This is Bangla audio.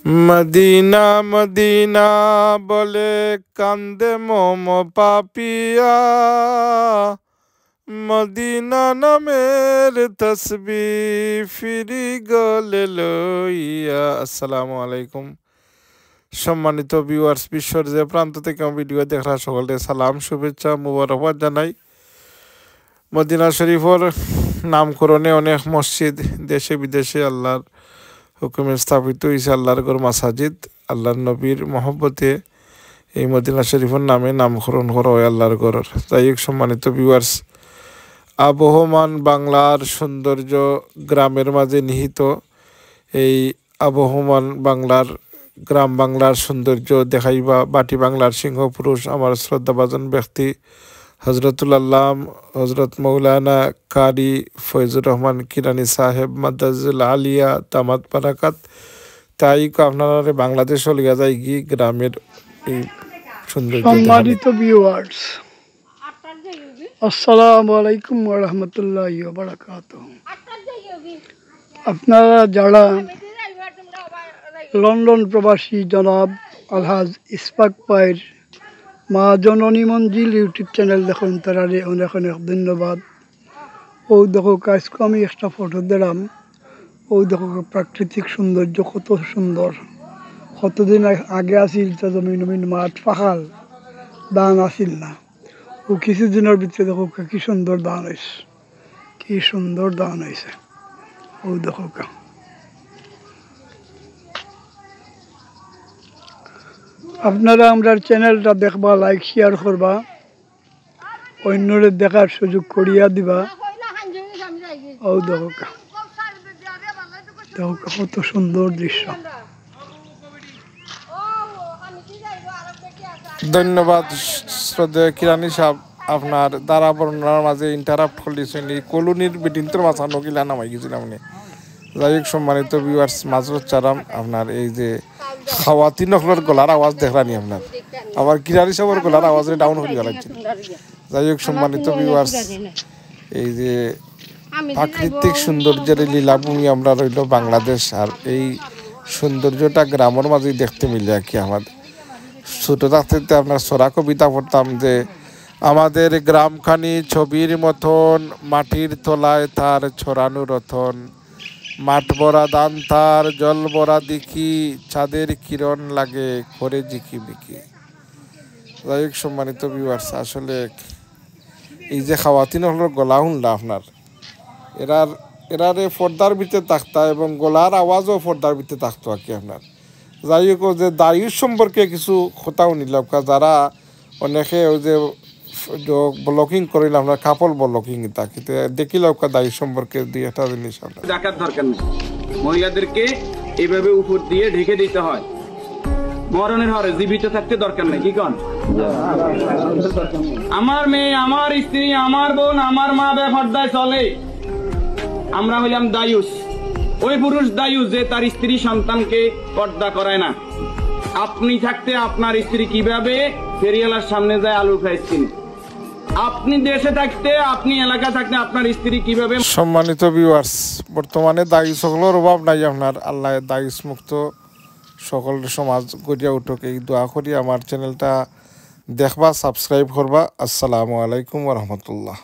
মদিনা মদিনা বলে কান্দে মম পাপিয়া, মদিনা নামের তসবিহ ফিরি গলে লইয়া। আসসালামু আলাইকুম সম্মানিত ভিউয়ার্স, বিশ্বর যে প্রান্ত থেকে ভিডিও দেখা সকলকে সালাম, শুভেচ্ছা, মুবারকবাদ জানাই। মদিনা শরীফের নামকরণে অনেক মসজিদ দেশে বিদেশে আল্লাহর হুকুমে স্থাপিত হয়েছে। আল্লাহর ঘর মাসাজিদ, আল্লাহর নবীর মহব্বতে এই মদিনা শরীফের নামে নামকরণ করা হয় আল্লাহর ঘর। তাই সম্মানিত ভিউয়ার্স, আবহমান বাংলার সৌন্দর্য গ্রামের মাঝে নিহিত। এই আবহমান বাংলার গ্রাম বাংলার সৌন্দর্য দেখাইবা বাটি বাংলার সিংহপুরুষ আমার শ্রদ্ধাভাজন ব্যক্তি হজরতুল আল্লাম হজরত মৌলানা কারি ফয়জুর রহমান কিরানি সাহেব মাদ্রাজুল আলিয়া দামাত বারাকাত। তাই আপনারা বাংলাদেশ লিয়া যায় কি গ্রামের এই সৌন্দর্য। সম্মানিত ভিউয়ার্স, আসসালামু আলাইকুম ওয়া রাহমাতুল্লাহি ওয়া বারাকাতুহু। আপনারা যারা লন্ডন প্রবাসী জনাব আলহাজ ইসফাক ভাইয়ের মা জননী মঞ্জিল ইউটিউব চ্যানেল দেখুন, তারা অনেক অনেক ধন্যবাদ। ও দেখো আজকে আমি একটা ফটো দিলাম। ও দেখো প্রাকৃতিক সৌন্দর্য কত সুন্দর। কতদিন আগে আসিল তো জমিন মাঠ পাখাল ধান আসিল না, ও কিছুদিনের ভিতরে দেখো কি সুন্দর ধান হয়েছে, কি সুন্দর ধান হয়েছে। ও দেখো আপনারা আমরা চ্যানেলটা দেখবা, লাইক শেয়ার করবা, অন্যরে দেখার সুযোগ করিয়া দিবা। ও দেখো কত সুন্দর দৃশ্য। ধন্যবাদ শ্রদ্ধেয় কিরানি সাহেব, আপনার দ্বারা বর্ণনার মাঝে ইন্টারাপ্ট করলেছেন। এই কলোনির বিডিন্তর মাথা নকিলা নামাই গেছিলাম উনি। যাই হোক সম্মানিত ভিউয়ার্স, মাজরত চারাম আপনার এই যে খাওয়াতি নকলের গলার আওয়াজ দেখলানি আপনার, আবার কিরানি সাহেবের গলার আওয়াজে ডাউন হয়ে গেছে। যাই হোক সম্মানিত ভিউয়ার্স, এই যে প্রাকৃতিক সৌন্দর্যের লীলাভূমি আমরা রইল বাংলাদেশ, আর এই সৌন্দর্যটা গ্রামের মাঝেই দেখতে মিলে আর কি। আমাদের ছোটো থাকতে আপনার ছড়া কবিতা পড়তাম যে আমাদের গ্রামখানি ছবির মতন, মাটির তলায় তার ছড়ানো রতন, মাঠ ভরা ধান তার, জল ভরা দিকি, চাঁদের কিরণ লাগে করে জিকি বিকি। যাই হোক সম্মানিত ভিউয়ার্স, আসলে এই যে খাওয়াতিন হল গলা শুনলা আপনার, এরারে পর্দার ভিতরে থাকতা এবং গলার আওয়াজও পর্দার ভিতরে থাকতো আর কি আপনার। যাই হোক যে দায়ুষ সম্পর্কে কিছু কথাও নিলাম, যারা অনেকে ওই যে ব্লকিং করিল আপনার কাপল ব্লকিং তাকে দেখিলাম দায়ুষ সম্পর্কে দুই একটা জিনিস। ডাকার দরকার নেই, মহিলাদেরকে এইভাবে উপর দিয়ে ঢেকে দিতে হয়। মরণের হরে জীবিত থাকতে দরকার নেই। কি কন? আমার মেয়ে, আমার স্ত্রী, আমার বোন, আমার মা বেপরদায় চলে, আমরা হইলাম দায়ুস। ওই পুরুষ দায়ুস যে তার স্ত্রী সন্তানকে পর্দা করায় না। আপনি থাকতে আপনার স্ত্রী কিভাবে ফেরিয়ালার সামনে যায় আলু খাইছেন, আপনি দেশে থাকতে, আপনি এলাকা থাকতে আপনার স্ত্রী কিভাবে। সম্মানিত ভিউয়ার্স, বর্তমানে দায়ুস সকলের অভাব নাই আপনার। আল্লাহ দায়ুস মুক্ত সকল সমাজ গড়িয়া উঠুক এই দোয়া করি। আমার চ্যানেলটা দেখবা, সাবস্ক্রাইব করবা। আসসালামু আলাইকুম ওয়া রাহমাতুল্লাহ।